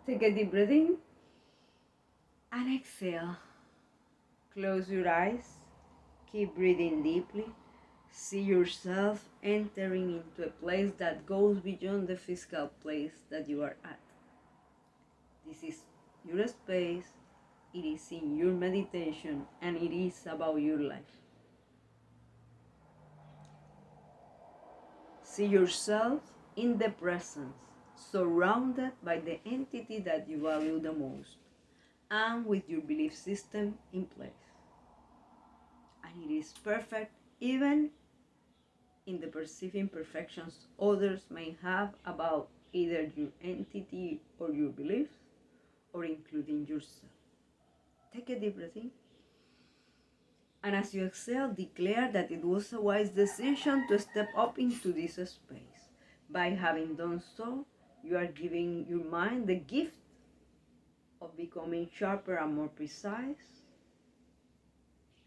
Take a deep breath in and exhale. Close your eyes. Keep breathing deeply. See yourself entering into a place that goes beyond the physical place that you are at. This is your space. It is in your meditation and it is about your life. See yourself in the presence, surrounded by the entity that you value the most, and with your belief system in place. And it is perfect even in the perceived imperfections others may have about either your entity or your beliefs, or including yourself. Take a deep breath in. And as you exhale, declare that it was a wise decision to step up into this space. By having done so, you are giving your mind the gift of becoming sharper and more precise,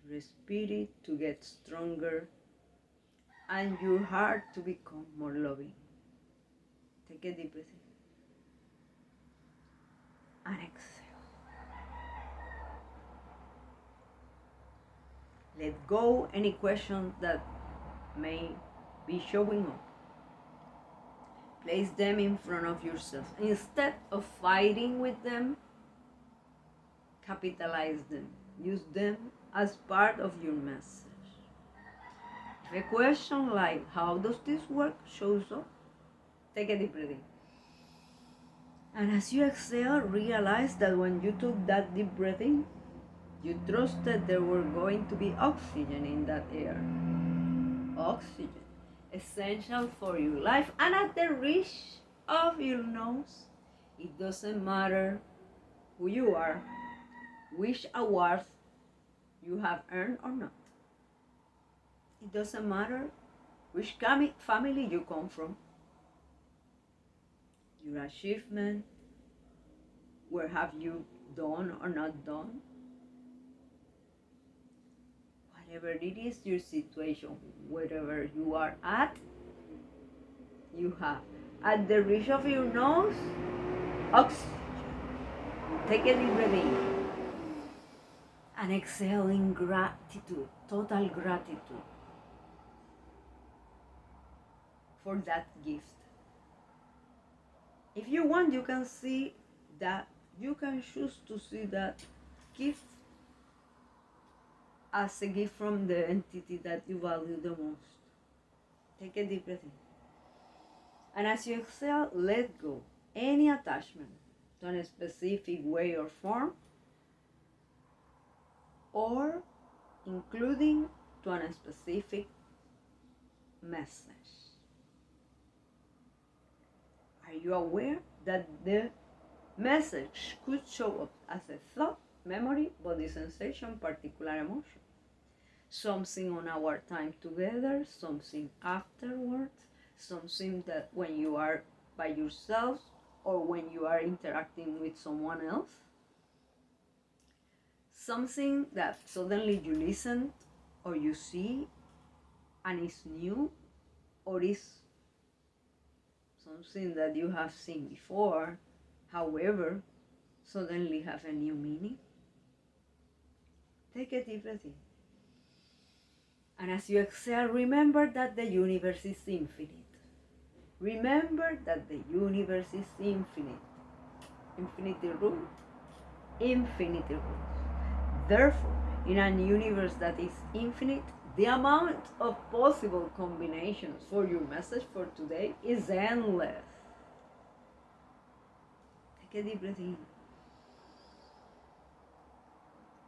your spirit to get stronger, and your heart to become more loving. Take a deep breath in and exhale. Let go any questions that may be showing up. Place them in front of yourself. Instead of fighting with them, capitalize them. Use them as part of your message. If a question like, how does this work, shows up, take a deep breath in. And as you exhale, realize that when you took that deep breath in, you trusted there were going to be oxygen in that air. Oxygen, essential for your life and at the reach of your nose. It doesn't matter who you are, which awards you have earned or not. It doesn't matter which family you come from, your achievement, where have you done or not done. Whatever it is, your situation, wherever you are at, you have at the reach of your nose oxygen. Take a deep breath in and exhale in gratitude, total gratitude for that gift. If you want, you can see that, you can choose to see that gift as a gift from the entity that you value the most. Take a deep breath in. And as you exhale, let go any attachment to a specific way or form, or including to a specific message. Are you aware that the message could show up as a thought, memory, body sensation, particular emotion? Something on our time together, something afterwards, something that when you are by yourself or when you are interacting with someone else. Something that suddenly you listen or you see and is new, or is something that you have seen before, however, suddenly have a new meaning. Take a deep breath in. And as you exhale, remember that the universe is infinite. Remember that the universe is infinite. Infinity rule, infinity rules. Therefore, in a universe that is infinite, the amount of possible combinations for your message for today is endless. Take a deep breath in.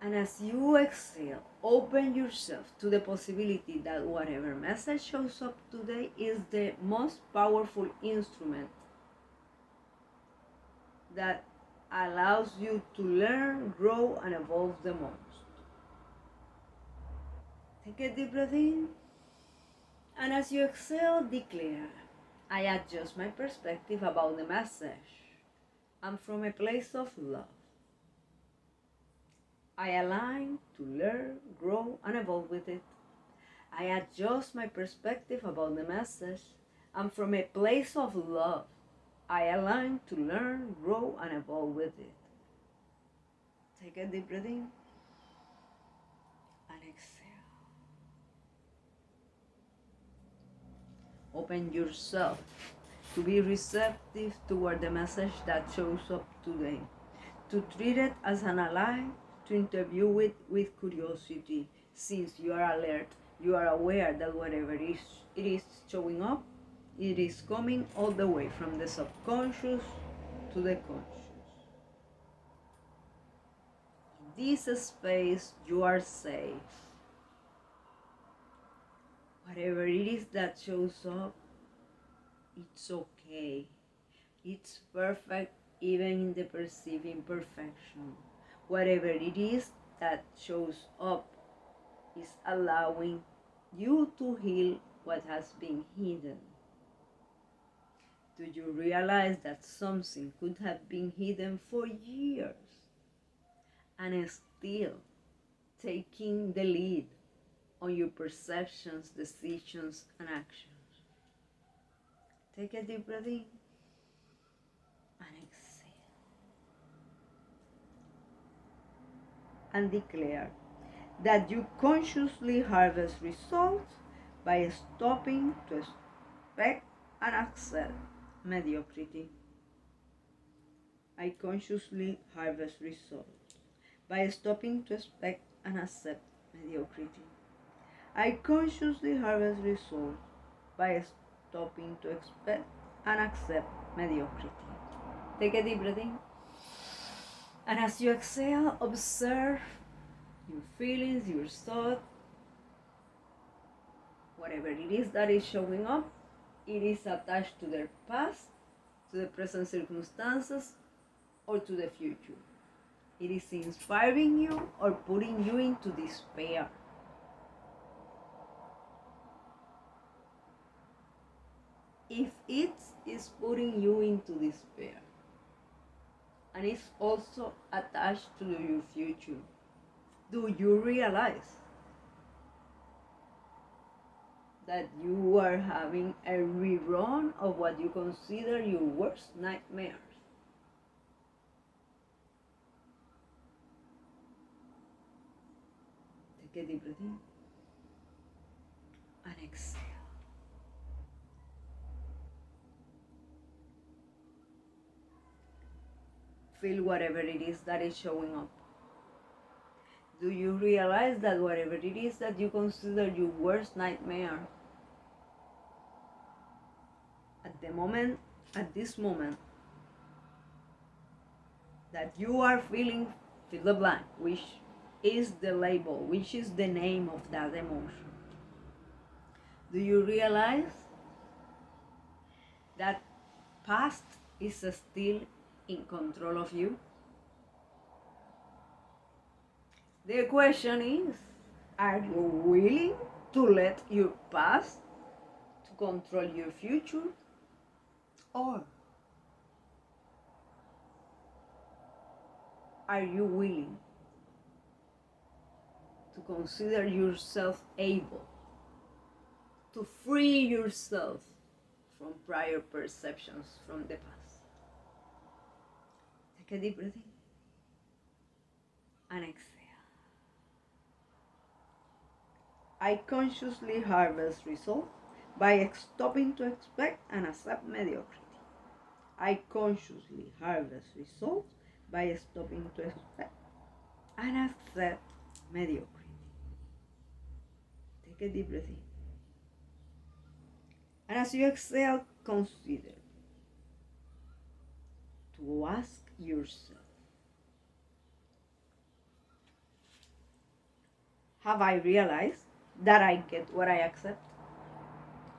And as you exhale, open yourself to the possibility that whatever message shows up today is the most powerful instrument that allows you to learn, grow, and evolve the most. Take a deep breath in. And as you exhale, declare, I adjust my perspective about the message. I'm from a place of love. I align to learn, grow, and evolve with it. I adjust my perspective about the message. I'm from a place of love. I align to learn, grow, and evolve with it. Take a deep breath in and exhale. Open yourself to be receptive toward the message that shows up today, to treat it as an ally, to interview it with curiosity, since you are alert, you are aware that whatever it is showing up, it is coming all the way from the subconscious to the conscious. In this space, you are safe. Whatever it is that shows up, it's okay. It's perfect even in the perceived imperfection. Whatever it is that shows up is allowing you to heal what has been hidden. Do you realize that something could have been hidden for years and still taking the lead on your perceptions, decisions, and actions? Take a deep breath in and exhale. And declare that you consciously harvest results by stopping to expect and accept mediocrity. I consciously harvest results by stopping to expect and accept mediocrity. I consciously harvest results by stopping to expect and accept mediocrity. Take a deep breath in. And as you exhale, observe your feelings, your thoughts, whatever it is that is showing up, it is attached to their past, to the present circumstances, or to the future. It is inspiring you or putting you into despair. If it is putting you into despair, and it's also attached to your future, do you realize that you are having a rerun of what you consider your worst nightmares? Take a deep breath in and exhale. Feel whatever it is that is showing up. Do you realize that whatever it is that you consider your worst nightmare, at this moment, that you are feeling, fill the blank, which is the label, which is the name of that emotion? Do you realize that past is still in control of you? The question is, are you willing to let your past to control your future? Or are you willing to consider yourself able to free yourself from prior perceptions from the past? Take a deep breath in and exhale. I consciously harvest results by stopping to expect and accept mediocrity. I consciously harvest results by stopping to expect and accept mediocrity. Take a deep breath in. And as you exhale, consider to ask yourself, have I realized that I get what I accept?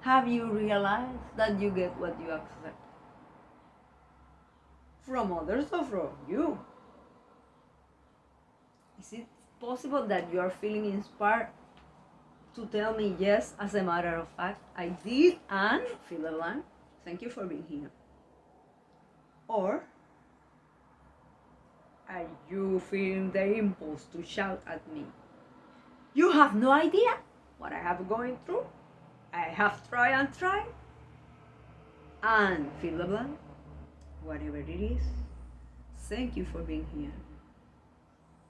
Have you realized that you get what you accept? From others or from you? Is it possible that you are feeling inspired to tell me, yes, as a matter of fact, I did, and fill the blank? Thank you for being here. Or are you feeling the impulse to shout at me, you have no idea what I have going through? I have tried and tried, and fill the blank. whatever it is. Thank you for being here.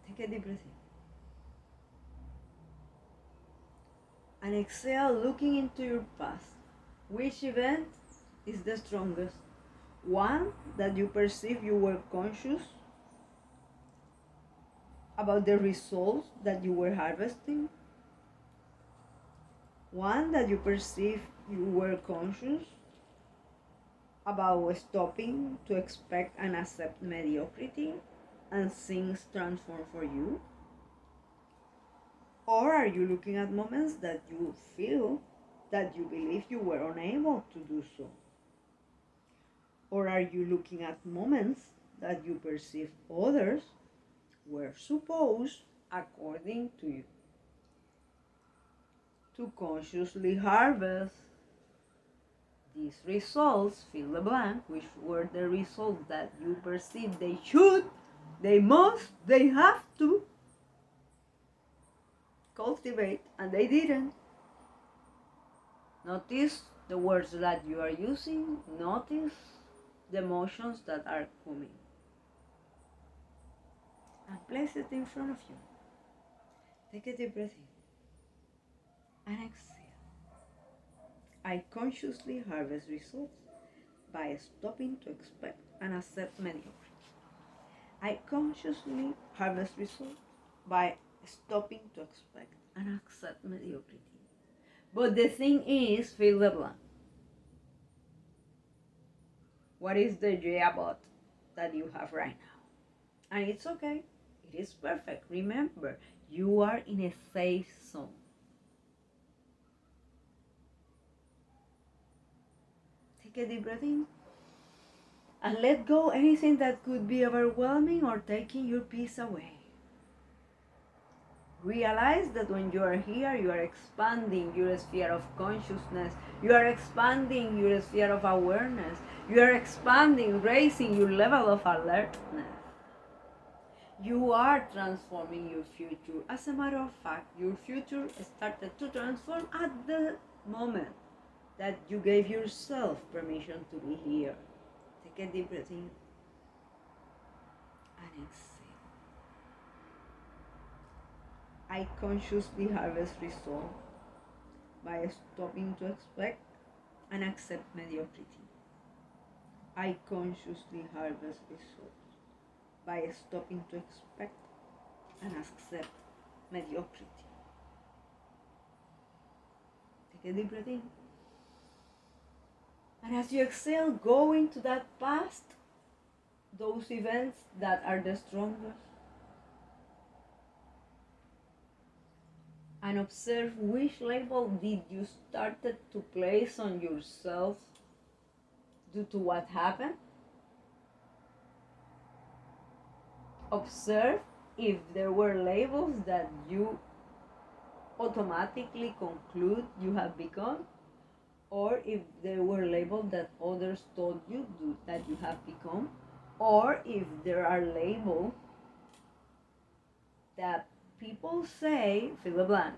Take a deep breath in. And exhale, looking into your past. Which event is the strongest? One that you perceive you were conscious about the results that you were harvesting? One that you perceive you were conscious about stopping to expect and accept mediocrity and things transform for you? Or are you looking at moments that you feel that you believe you were unable to do so? Or are you looking at moments that you perceive others were supposed, according to you, to consciously harvest these results, fill the blank, which were the results that you perceive they should, they must, they have to cultivate, and they didn't? Notice the words that you are using, notice the emotions that are coming. And place it in front of you. Take a deep breath in and exhale. I consciously harvest results by stopping to expect and accept mediocrity. I consciously harvest results by stopping to expect and accept mediocrity. But the thing is, fill the blank. What is the grabado that you have right now? And it's okay. It is perfect. Remember, you are in a safe zone. Take a deep breath in and let go anything that could be overwhelming or taking your peace away. Realize that when you are here, you are expanding your sphere of consciousness. You are expanding your sphere of awareness. You are expanding, raising your level of alertness. You are transforming your future. As a matter of fact, your future started to transform at the moment that you gave yourself permission to be here. Take a deep breath in and exhale. I consciously harvest results by stopping to expect and accept mediocrity. I consciously harvest results by stopping to expect and accept mediocrity. Take a deep breath in. And as you exhale, go into that past, those events that are the strongest, and observe which label did you started to place on yourself due to what happened. Observe if there were labels that you automatically conclude you have become, or if there were labels that others told you that you have become, or if there are labels that people say, fill the blank,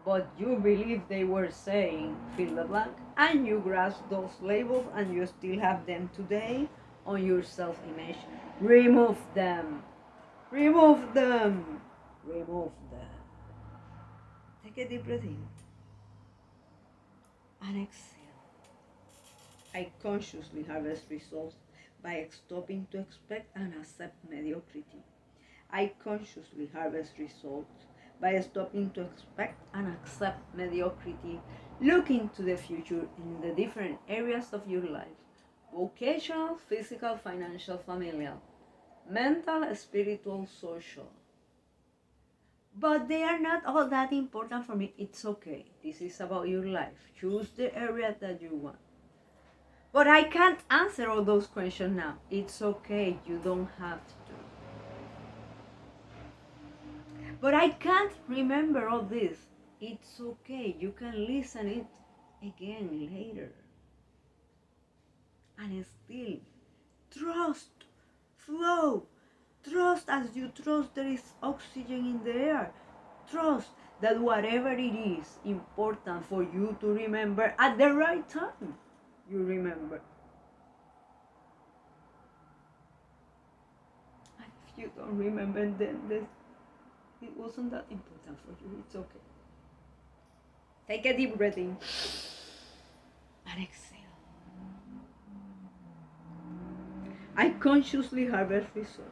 but you believe they were saying, fill the blank, and you grasp those labels and you still have them today on your self-image. Remove them. Remove them. Remove them. Take a deep breath in and exhale. I consciously harvest results by stopping to expect and accept mediocrity. I consciously harvest results by stopping to expect and accept mediocrity. Look into the future in the different areas of your life: vocational, physical, financial, familial, mental, spiritual, social. But they are not all that important for me. It's okay. This is about your life. Choose the area that you want. But I can't answer all those questions now. It's okay. You don't have to. But I can't remember all this. It's okay. You can listen it again later. And still, trust, flow. Trust as you trust there is oxygen in the air. Trust that whatever it is important for you to remember at the right time, you remember. you don't remember, then it wasn't that important for you. It's okay. Take a deep breath in and exhale. I consciously harvest results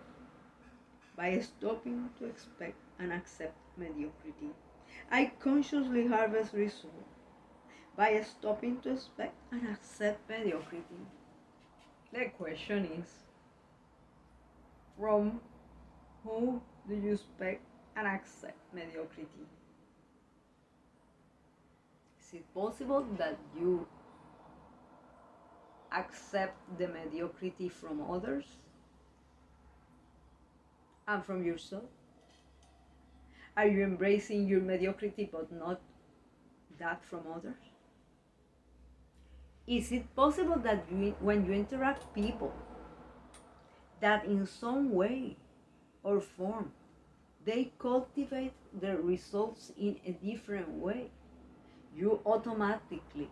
by stopping to expect and accept mediocrity. I consciously harvest results by stopping to expect and accept mediocrity. The question is, from who do you expect and accept mediocrity? Is it possible that you accept the mediocrity from others and from yourself? Are you embracing your mediocrity but not that from others? Is it possible that when you interact with people, that in some way or form they cultivate their results in a different way, you automatically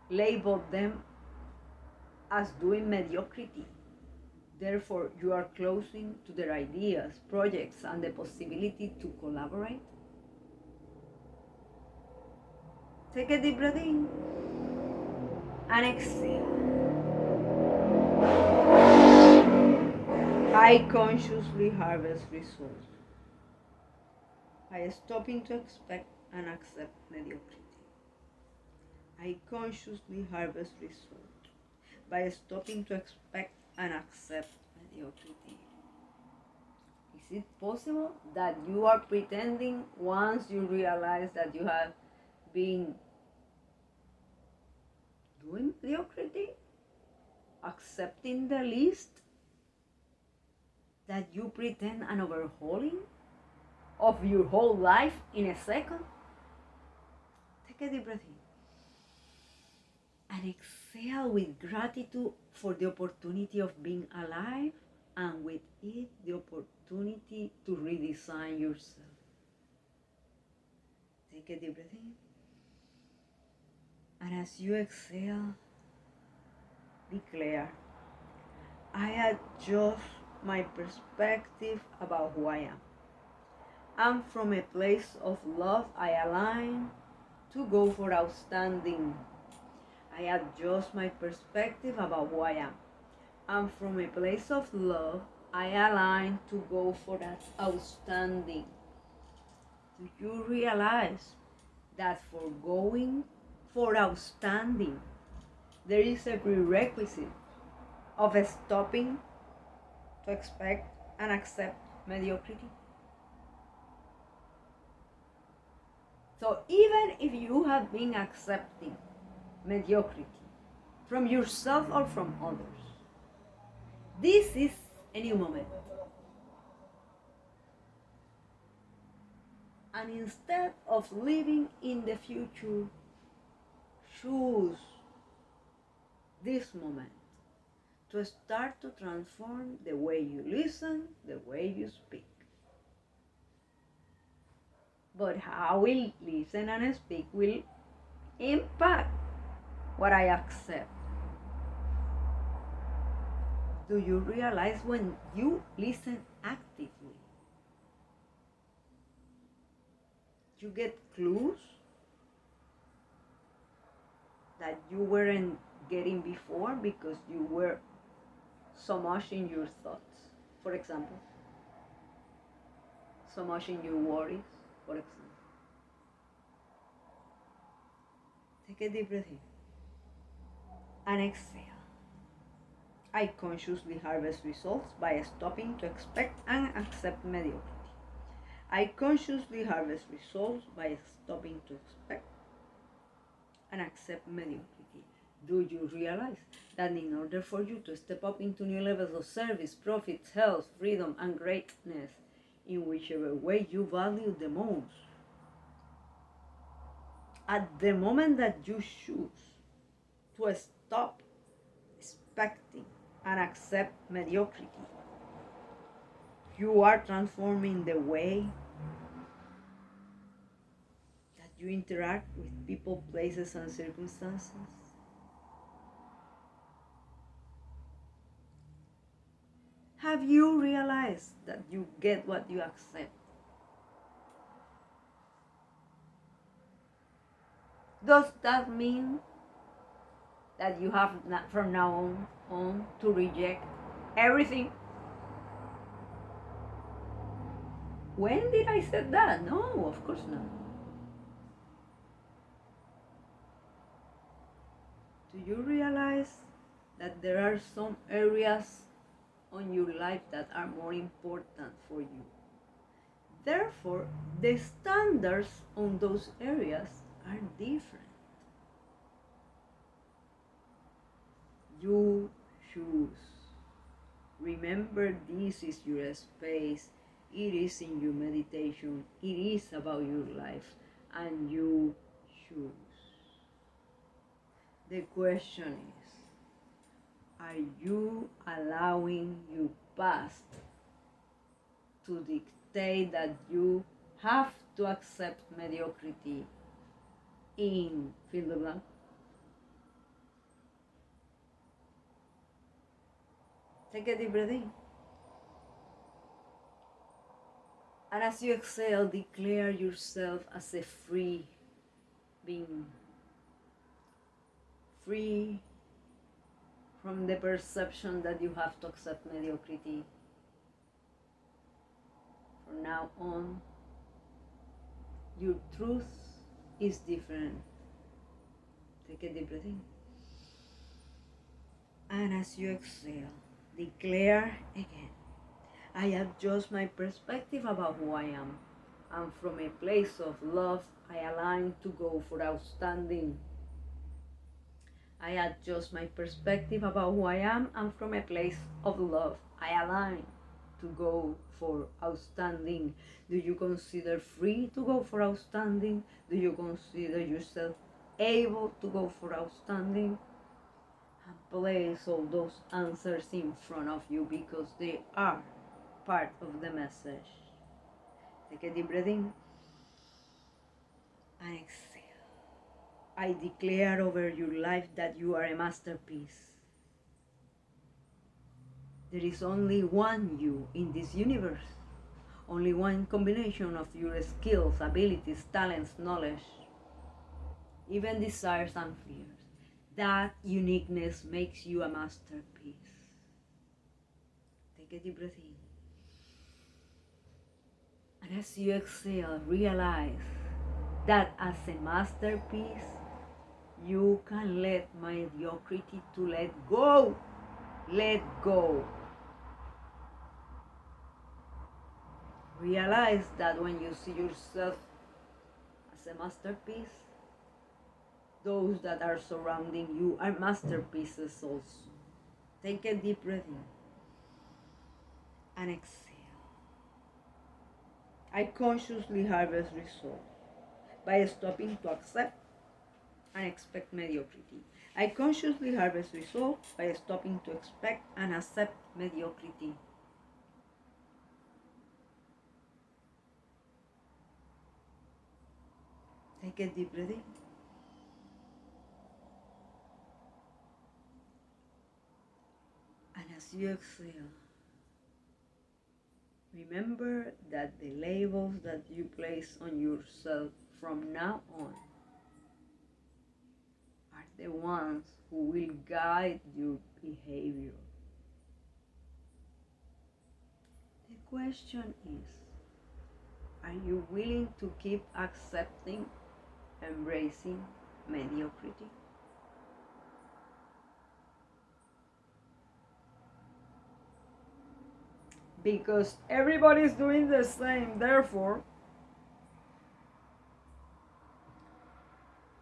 label them as doing mediocrity? Therefore, you are closing to their ideas, projects, and the possibility to collaborate? Take a deep breath in and exhale. I consciously harvest results by stopping to expect and accept mediocrity. I consciously harvest results by stopping to expect and accept mediocrity. Is it possible that you are pretending once you realize that you have been doing mediocrity, accepting the list, that you pretend an overhauling of your whole life in a second? Take a deep breath in and exhale with gratitude for the opportunity of being alive, and with it the opportunity to redesign yourself. Take a deep breath in, and as you exhale, declare, I adjust my perspective about who I am. And from a place of love, I align to go for outstanding. I adjust my perspective about who I am. And from a place of love, I align to go for that outstanding. Do you realize that for going for outstanding, there is a prerequisite of stopping to expect and accept mediocrity? So even if you have been accepting mediocrity from yourself or from others, this is a new moment. And instead of living in the future, choose this moment to start to transform the way you listen, the way you speak. But how we listen and speak will impact what I accept. Do you realize when you listen actively, you get clues that you weren't getting before because you were so much in your thoughts, for example, so much in your worries, for example? Take a deep breath in and exhale. I consciously harvest results by stopping to expect and accept mediocrity. I consciously harvest results by stopping to expect and accept mediocrity. Do you realize that in order for you to step up into new levels of service, profits, health, freedom, and greatness, in whichever way you value the most, at the moment that you choose to stop expecting and accept mediocrity, you are transforming the way that you interact with people, places, and circumstances. Have you realized that you get what you accept? Does that mean that you have from now on to reject everything? When did I say that? No, of course not. Do you realize that there are some areas on your life that are more important for you? Therefore, the standards on those areas are different. You choose. Remember, this is your space. It is in your meditation. It is about your life, and you choose. The question is, are you allowing your past to dictate that you have to accept mediocrity in fill the blank? Take a deep breath in. And as you exhale, declare yourself as a free being. Free from the perception that you have to accept mediocrity. From now on, your truth is different. Take a deep breath in. And as you exhale, declare again, I adjust my perspective about who I am. And from a place of love, I align to go for outstanding. I adjust my perspective about who I am, and from a place of love, I align to go for outstanding. Do you consider free to go for outstanding? Do you consider yourself able to go for outstanding? And place all those answers in front of you because they are part of the message. Take a deep breath in and exhale. I declare over your life that you are a masterpiece. There is only one you in this universe. Only one combination of your skills, abilities, talents, knowledge, even desires and fears. That uniqueness makes you a masterpiece. Take a deep breath in. And as you exhale, realize that as a masterpiece, you can let mediocrity to let go. Let go. Realize that when you see yourself as a masterpiece, those that are surrounding you are masterpieces also. Take a deep breath in and exhale. I consciously harvest results by stopping to accept and expect mediocrity. I consciously harvest results by stopping to expect and accept mediocrity. Take a deep breath in. And as you exhale, remember that the labels that you place on yourself from now on are the ones who will guide your behavior. The question is, are you willing to keep accepting, embracing mediocrity? Because everybody's doing the same, therefore,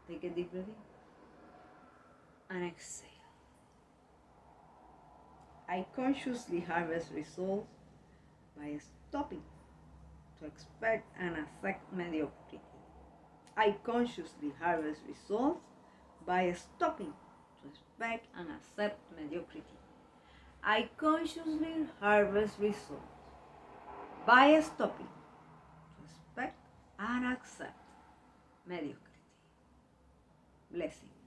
take a deep breath in and exhale. I consciously harvest results by stopping to expect and accept mediocrity. I consciously harvest results by stopping to expect and accept mediocrity. I consciously harvest results by stopping to expect and accept mediocrity. Blessings.